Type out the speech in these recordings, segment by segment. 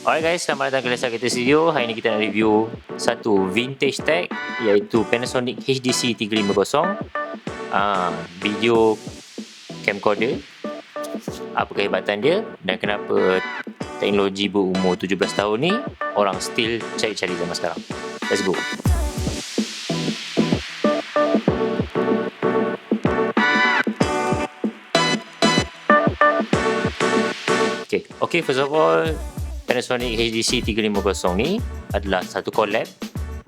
Alright guys, selamat datang ke Lesa Kita Studio. Hari ni kita nak review satu vintage tag, iaitu Panasonic HDC 350. Video camcorder. Apa kehebatan dia dan kenapa teknologi berumur 17 tahun ni orang still cari-cari zaman sekarang. Let's go. Okay, first of all, Panasonic HDC 350 ni adalah satu collab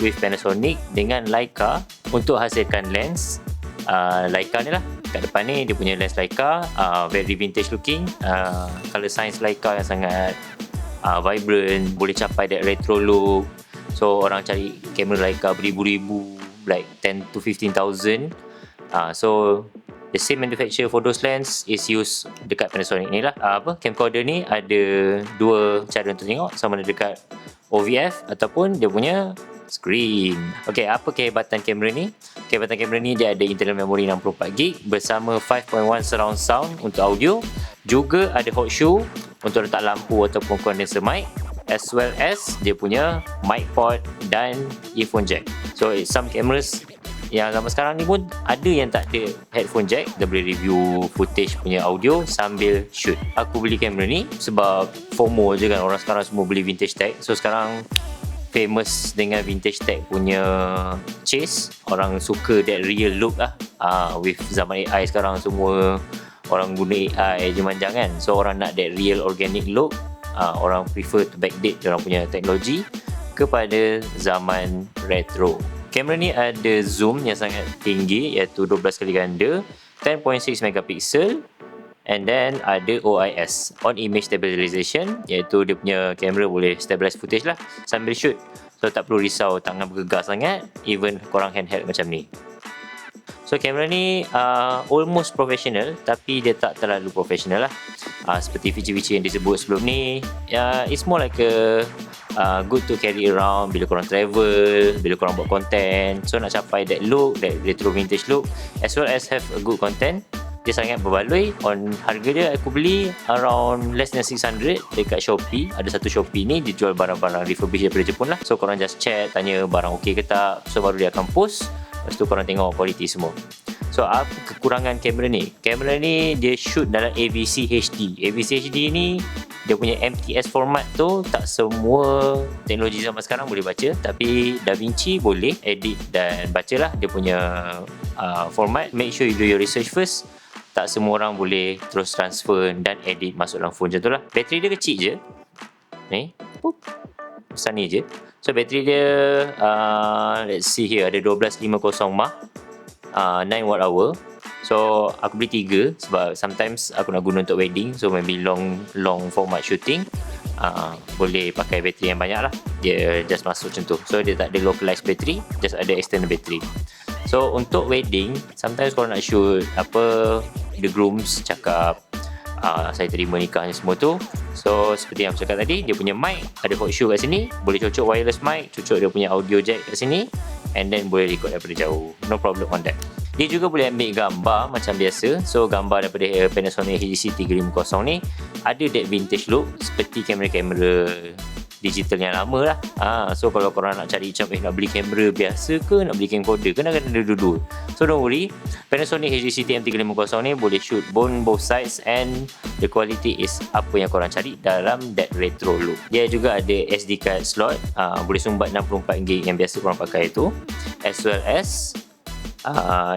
with Panasonic dengan Leica untuk hasilkan lens Leica ni lah. Kat depan ni dia punya lens Leica, very vintage looking, color science Leica yang sangat vibrant, boleh capai that retro look. So orang cari kamera Leica beribu-ribu, like 10 to 15,000. So the same manufacturer for those lens is used dekat Panasonic ni lah. Camcorder ni ada dua cara untuk tengok, sama ada dekat OVF ataupun dia punya screen. Okay, apa kehebatan kamera ni? Kehebatan kamera ni dia ada internal memory 64GB bersama 5.1 surround sound untuk audio. Juga ada hot shoe untuk letak lampu ataupun condenser mic, as well as dia punya mic port dan earphone jack. So some cameras yang zaman sekarang ni pun ada yang tak ada headphone jack. Kita boleh review footage punya audio sambil shoot. Aku beli kamera ni sebab FOMO je kan, orang sekarang semua beli vintage tag. So sekarang famous dengan vintage tag punya chase. Orang suka that real look lah. With zaman AI sekarang semua orang guna AI je manjang kan. So orang nak that real organic look. Orang prefer to backdate orang punya teknologi kepada zaman retro. Kamera ni ada zoom yang sangat tinggi, iaitu 12 kali ganda, 10.6 megapixel, and then ada OIS, on image stabilization, iaitu dia punya kamera boleh stabilize footage lah sambil shoot. So tak perlu risau tangan bergegar sangat, even korang handheld macam ni. So kamera ni almost professional, tapi dia tak terlalu professional lah. Seperti feature-feature yang disebut sebelum ni, it's more like a good to carry around bila korang travel, bila korang buat content. So nak capai that look, that retro vintage look, as well as have a good content. Dia sangat berbaloi. On harga dia aku beli around less than 600 dekat Shopee. Ada satu Shopee ni dia jual barang-barang refurbished daripada Jepun lah. So korang just chat, tanya barang okey ke tak, so baru dia akan post. Lepas tu korang tengok quality semua. So apa kekurangan kamera ni? Kamera ni dia shoot dalam AVC HD. AVC HD ni dia punya MTS format tu tak semua teknologi zaman sekarang boleh baca, tapi DaVinci boleh edit dan bacalah dia punya format. Make sure you do your research first. Tak semua orang boleh terus transfer dan edit masuk dalam phone macam tu lah. Bateri dia kecil je. Ni, besar ni je. So bateri dia let's see here, ada 1250 mAh, 9 watt hour. So aku beli 3 sebab sometimes aku nak guna untuk wedding. So maybe long format shooting, boleh pakai bateri yang banyak lah. Dia just masuk macam tu. So dia tak ada localized battery, just ada external battery. So untuk wedding, sometimes kalau nak shoot the grooms cakap saya terima nikahnya semua tu. So seperti yang aku cakap tadi, dia punya mic ada hot shoe kat sini, boleh cocok wireless mic, cocok dia punya audio jack kat sini, and then boleh record daripada jauh. No problem on that. Dia juga boleh ambil gambar macam biasa. So gambar daripada Panasonic HDC 350 ni ada that vintage look seperti kamera-kamera digital yang lama lah. So kalau korang nak cari macam nak beli kamera biasa ke, nak beli camcorder ke, nak kena ada dua-dua. So don't worry, Panasonic HDC TM350 ni boleh shoot both sides, and the quality is apa yang korang cari dalam that retro look. Dia juga ada SD card slot, boleh sumbat 64GB yang biasa korang pakai tu, as well as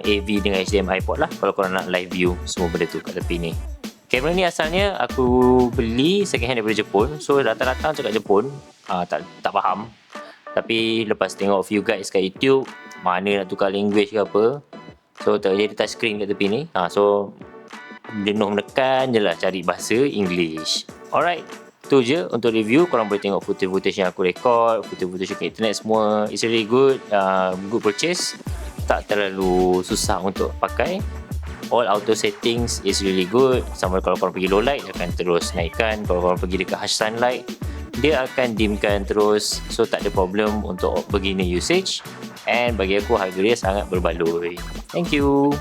AV dengan HDMI port lah kalau korang nak live view semua benda tu kat tepi ni. Kamera ni asalnya aku beli second hand daripada Jepun. So datang-datang cakap Jepun, tak faham. Tapi lepas tengok few guys kat YouTube, mana nak tukar language ke apa, so jadi touch screen kat tepi ni. So jenuh menekan je lah cari bahasa English. Alright, tu je untuk review. Korang boleh tengok footage-footage yang aku record, footage-footage kat internet semua. It's really good, good purchase. Tak terlalu susah untuk pakai. All auto settings is really good. Sama kalau korang pergi low light, dia akan terus naikkan. Kalau korang pergi dekat harsh sunlight, dia akan dimkan terus. So tak ada problem untuk beginner usage. And bagi aku harga dia sangat berbaloi. Thank you.